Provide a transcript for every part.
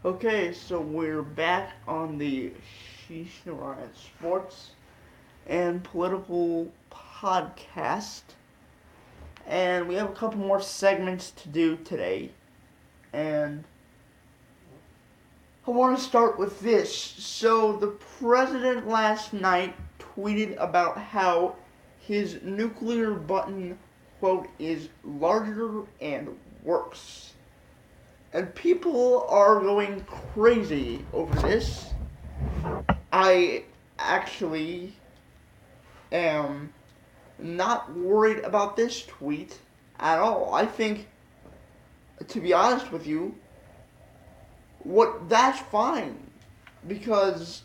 Okay, so we're back on the Ashish Sports and Political Podcast, and we have a couple more segments to do today. And I want to start with this. So, the president last night tweeted about how his nuclear button, quote, is larger and works. And people are going crazy over this. I actually am not worried about this tweet at all. I think, to be honest with you, that's fine because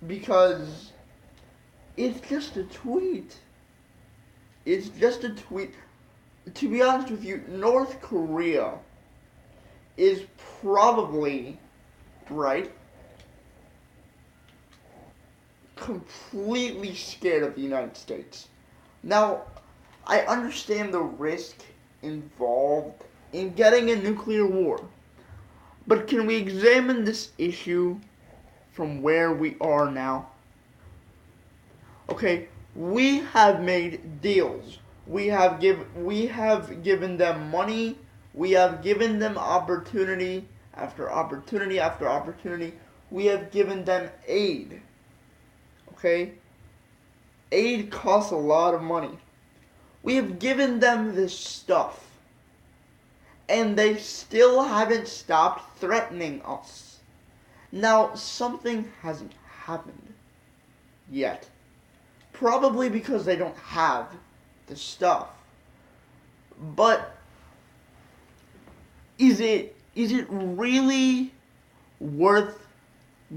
because it's just a tweet. It's just a tweet. To be honest with you, North Korea is probably, right, completely scared of the United States. Now, I understand the risk involved in getting a nuclear war, but can we examine this issue from where we are now? Okay, we have made deals. We have given them money. We have given them opportunity after opportunity after opportunity. We have given them aid. Okay? Aid costs a lot of money. We have given them this stuff. And they still haven't stopped threatening us. Now, something hasn't happened yet. Probably because they don't have the stuff. But is it really worth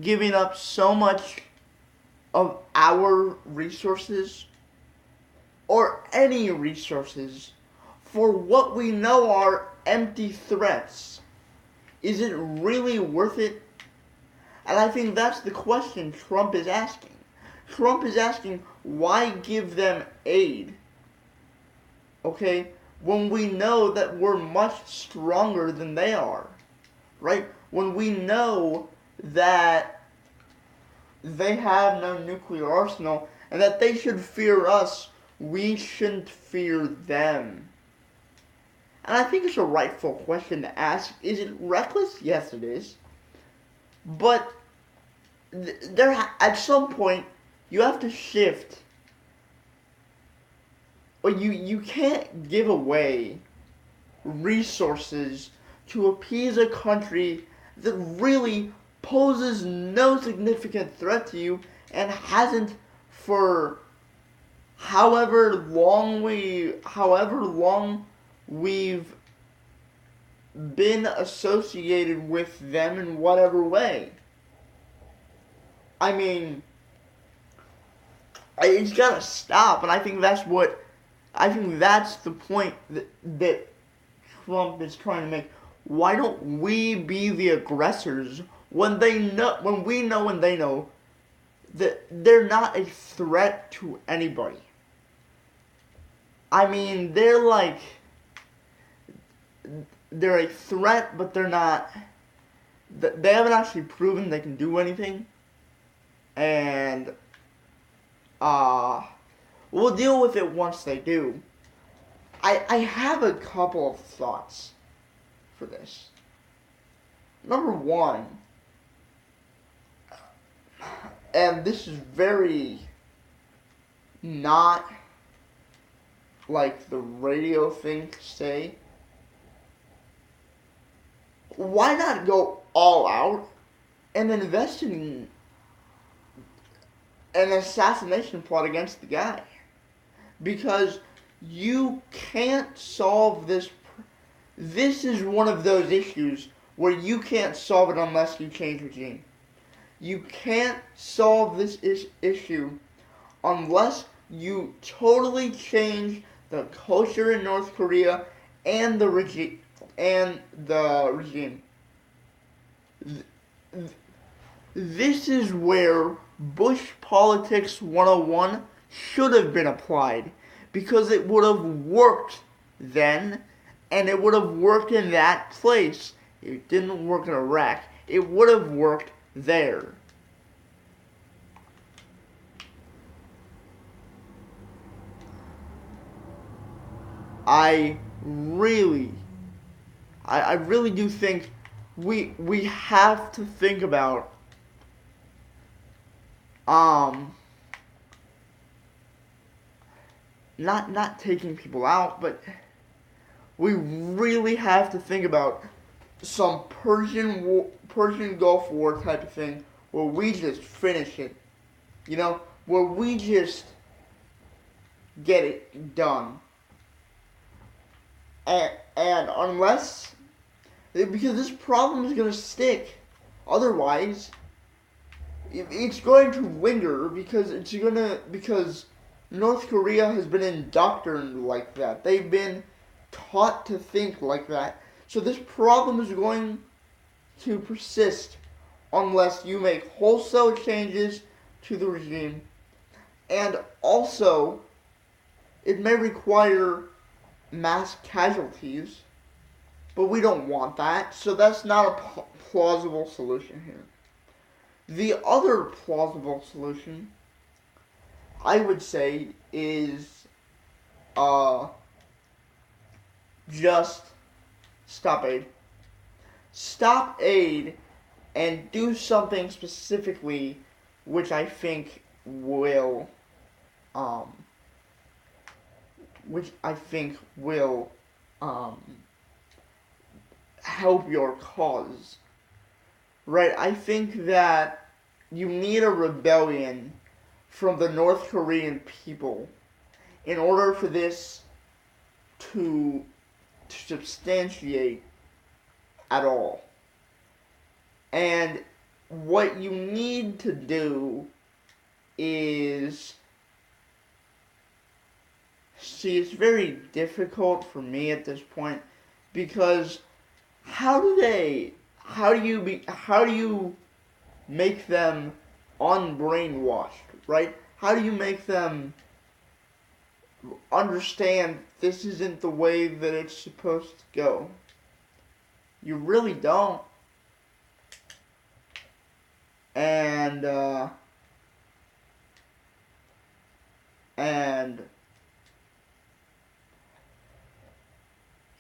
giving up so much of our resources or any resources for what we know are empty threats? Is it really worth it? And I think that's the question Trump is asking. Trump is asking, why give them aid? Okay? When we know that we're much stronger than they are. Right? When we know that they have no nuclear arsenal and that they should fear us, we shouldn't fear them. And I think it's a rightful question to ask. Is it reckless? Yes, it is. But at some point, you have to shift. Or you can't give away resources to appease a country that really poses no significant threat to you and hasn't for however long we've been associated with them in whatever way. I mean, it's gotta stop, and I think that's the point that Trump is trying to make. Why don't we be the aggressors when we know and they know that they're not a threat to anybody? I mean, they're a threat, but they're not. They haven't actually proven they can do anything, and we'll deal with it once they do. I have a couple of thoughts for this. Number one, and this is very not like the radio thing to say, why not go all out and invest in an assassination plot against the guy? Because you can't solve this. This is one of those issues where you can't solve it unless you change regime. You can't solve this issue unless you totally change the culture in North Korea and the regime. This is where Bush Politics 101 should have been applied, because it would have worked then, and it would have worked in that place. It didn't work in Iraq. It would have worked there. I really, I really do think we have to think about um not taking people out, but we really have to think about some Persian Gulf War type of thing where we just finish it, where we just get it done. And unless, because this problem is going to stick, otherwise it's going to linger because North Korea has been indoctrinated like that. They've been taught to think like that. So this problem is going to persist unless you make wholesale changes to the regime. And also, it may require mass casualties, but we don't want that, so that's not a plausible solution here. The other plausible solution, I would say, is just stop aid. Stop aid and do something specifically which I think will help your cause. Right? I think that you need a rebellion from the North Korean people in order for this to substantiate at all. And what you need to do is, see, it's very difficult for me at this point because how do you make them unbrainwashed, right? How do you make them understand this isn't the way that it's supposed to go? You really don't. And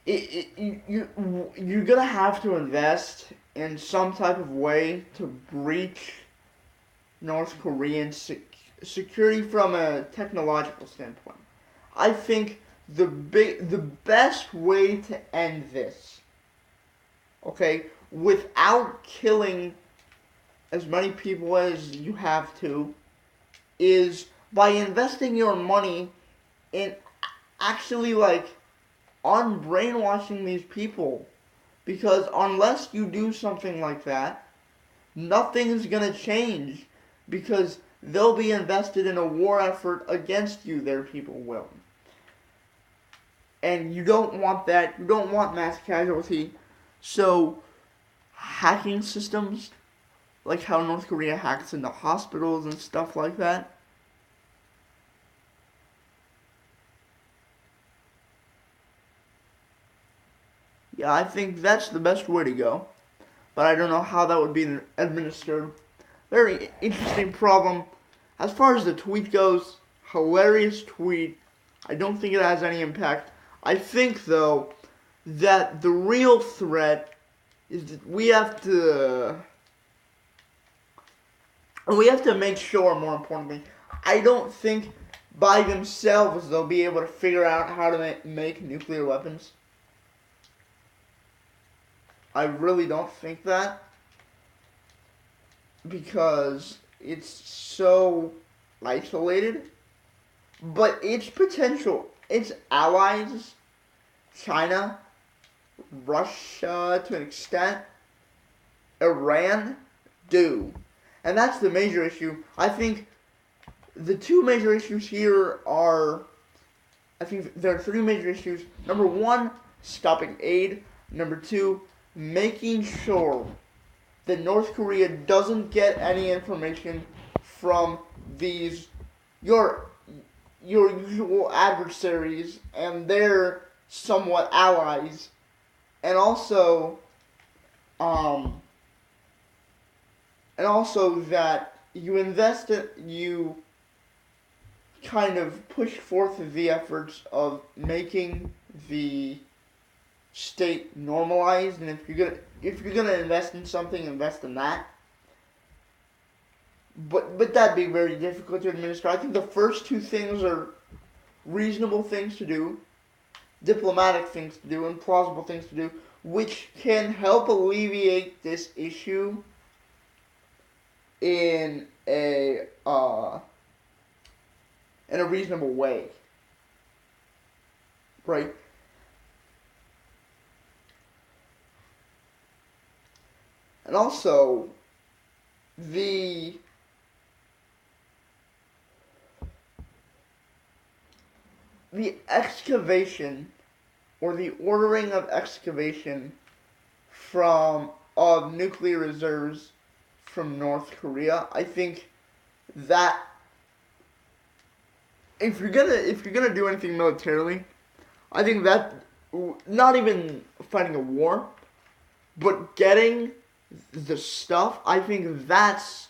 you're gonna have to invest in some type of way to breach North Korean security from a technological standpoint. I think the best way to end this, okay, without killing as many people as you have to, is by investing your money in actually unbrainwashing these people. Because unless you do something like that, nothing's gonna change, because they'll be invested in a war effort against you, their people will. And you don't want that. You don't want mass casualty. So hacking systems, like how North Korea hacks into hospitals and stuff like that, yeah, I think that's the best way to go. But I don't know how that would be administered. Very interesting problem. As far as the tweet goes, hilarious tweet. I don't think it has any impact. I think, though, that the real threat is that we have to make sure, more importantly, I don't think by themselves they'll be able to figure out how to make nuclear weapons. I really don't think that, because it's so isolated. But its potential, its allies, China, Russia to an extent, Iran, do. And that's the major issue. I think the two major issues here are, I think there are three major issues. Number one, stopping aid. Number two, making sure that North Korea doesn't get any information from these your usual adversaries and their somewhat allies. And also um, and also that you kind of push forth the efforts of making the state normalized, and if you're gonna invest in something, invest in that. But that'd be very difficult to administer. I think the first two things are reasonable things to do, diplomatic things to do, and plausible things to do, which can help alleviate this issue in a reasonable way, right? And also the excavation or the ordering of excavation from of nuclear reserves from North Korea. I think that if you're gonna do anything militarily, I think that not even fighting a war, but getting the stuff, I think that's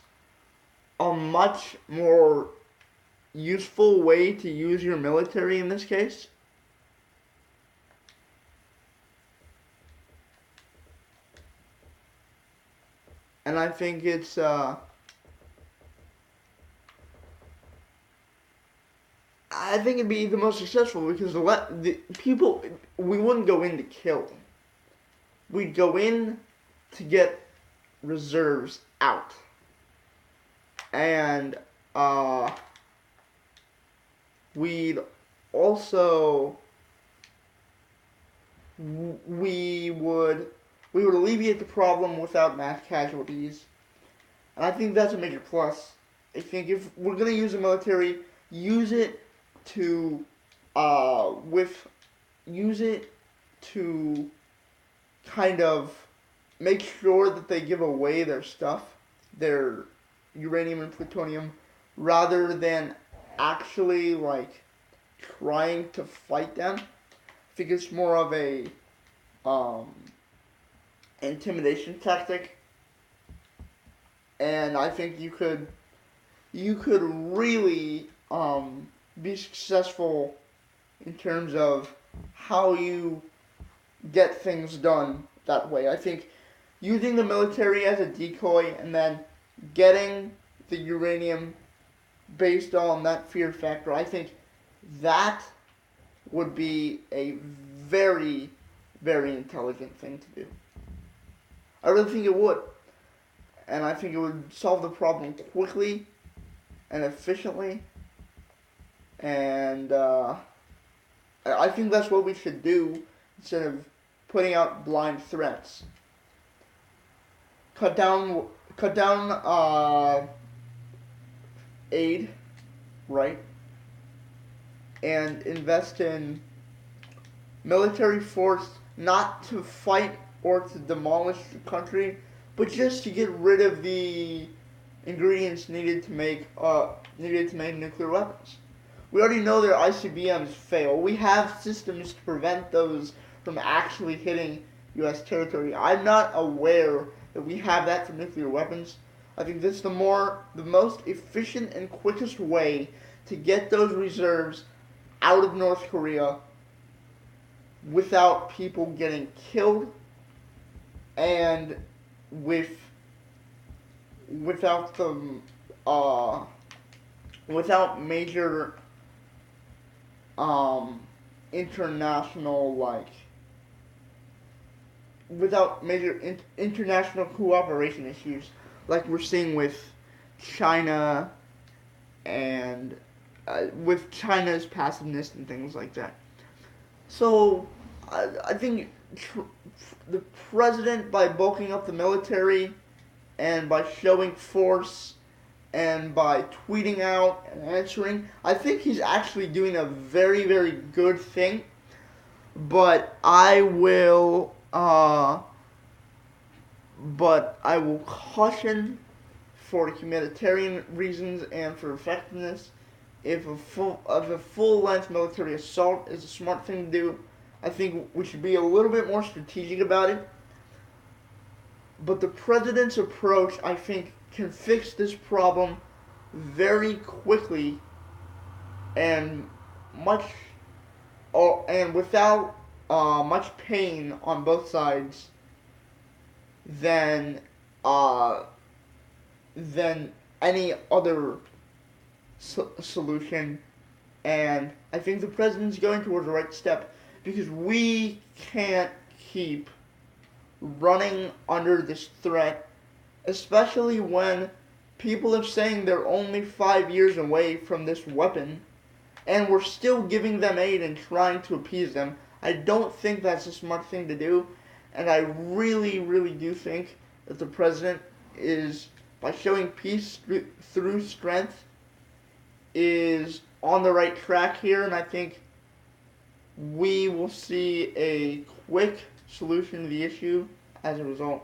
a much more useful way to use your military in this case. And I think I think it'd be the most successful because the people, we wouldn't go in to kill. We'd go in to get reserves out. And we'd also we would alleviate the problem without mass casualties. And I think that's a major plus. I think if we're gonna use the military, use it to use it to kind of make sure that they give away their stuff, their uranium and plutonium, rather than actually like trying to fight them. I think it's more of a intimidation tactic, and I think you could really be successful in terms of how you get things done that way. I think using the military as a decoy and then getting the uranium based on that fear factor, I think that would be a very, very intelligent thing to do. I really think it would. And I think it would solve the problem quickly and efficiently. And I think that's what we should do instead of putting out blind threats. Cut down aid, right? And invest in military force, not to fight or to demolish the country, but just to get rid of the ingredients needed to make nuclear weapons. We already know their ICBMs fail. We have systems to prevent those from actually hitting U.S. territory. I'm not aware that we have that for nuclear weapons. I think this is the most efficient and quickest way to get those reserves out of North Korea without people getting killed and without major international international cooperation issues like we're seeing with China and with China's passiveness and things like that. So I think the president, by bulking up the military and by showing force and by tweeting out and answering, I think he's actually doing a very, very good thing. But I will caution for humanitarian reasons and for effectiveness. If a full-length military assault is a smart thing to do, I think we should be a little bit more strategic about it. But the president's approach, I think, can fix this problem very quickly and much and without much pain on both sides than uh, than any other solution. And I think the president's going towards the right step because we can't keep running under this threat, especially when people are saying they're only 5 years away from this weapon and we're still giving them aid and trying to appease them. I don't think that's a smart thing to do, and I really, really do think that the president is, by showing peace through strength, is on the right track here, and I think we will see a quick solution to the issue as a result.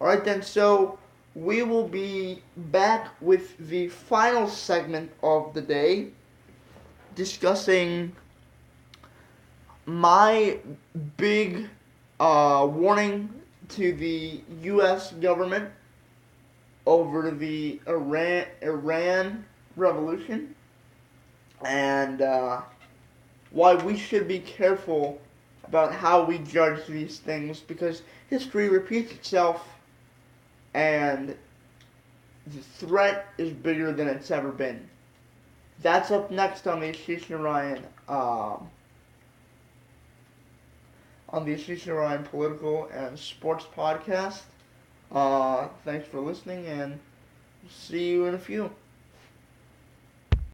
Alright then, so we will be back with the final segment of the day, discussing my big warning to the U.S. government over the Iran revolution, and why we should be careful about how we judge these things, because history repeats itself and the threat is bigger than it's ever been. That's up next on the Ashish and Ryan Political and Sports Podcast. Thanks for listening, and see you in a few.